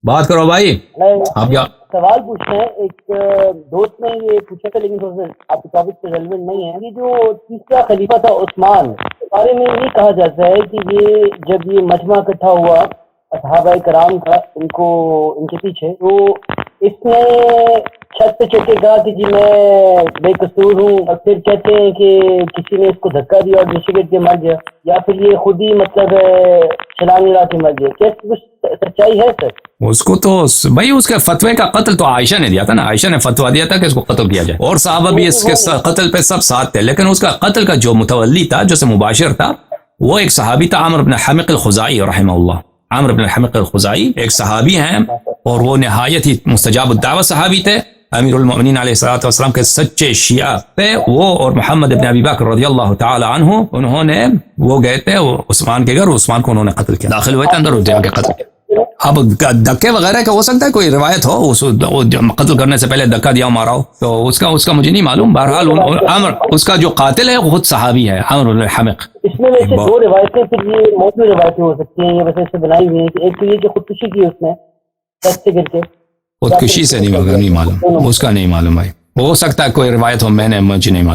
بات کرو بھائی. آپ کیا سوال پوچھنا ہے. ایک دوست نے یہ پوچھا تھا لیکن تھوڑا سا آپ کے ٹاپک سے ریلیونٹ نہیں ہے. یہ جو تیسرا خلیفہ تھا عثمان، اس بارے میں یہ کہا جاتا ہے کہ یہ جب یہ مجمع اکٹھا ہوا صحابہ کرام کا ان کے پیچھے، تو اس نے چھت پہ چڑھ کے کہا کہ جی میں بے قصور ہوں، اور پھر کہتے ہیں کہ کسی نے اس کو دھکا دیا اور نیچے گر کے مر گیا، یا پھر یہ خود ہی مطلب چھلانگ لگا کے مر گیا. کیا کچھ سچائی ہے سر؟ اس کو تو بھائی اس کے فتوے کا قتل تو عائشہ نے دیا تھا نا. عائشہ نے فتویٰ دیا تھا کہ اس کو قتل کیا جائے، اور صحابہ بھی اس کے قتل پہ سب ساتھ تھے. لیکن اس کا قتل کا جو متولی تھا، جو سے مباشر تھا، وہ ایک صحابی تھا، عمرو بن حمق الخزاعی رحمہ اللہ. عمرو بن حمق الخزاعی ایک صحابی ہیں، اور وہ نہایت ہی مستجاب الدعوت صحابی تھے. امیر المؤمنین علیہ الصلوۃ والسلام کے سچے شیعہ تھے وہ، اور محمد بن ابی بکر رضی اللہ تعالی عنہ، انہوں نے وہ گئے تھے عثمان کے گھر، عثمان کو انہوں نے قتل کیا، داخل ہوئے تھے اندر، جا کے قتل کیا. اب دھکے وغیرہ کا ہو سکتا ہے کوئی روایت ہو قتل کرنے سے پہلے دھکا دیا مارا ہو، تو اس کا مجھے نہیں معلوم. بہرحال عمر اس کا جو قاتل ہے وہ خود صحابی ہے، عمرو بن حمق. اس میں ویسے دو روایتیں، پھر یہ موضوع روایتیں ہو سکتی ہیں، یہ ویسے سے بنائی ہوئی ہیں کہ ایک تو یہ کہ خودکشی کی اس نے چھت سے گر کے. خودکشی سے نہیں معلوم، اس کا نہیں معلوم بھائی. ہو سکتا ہے کوئی روایت ہو، مجھے نہیں معلوم.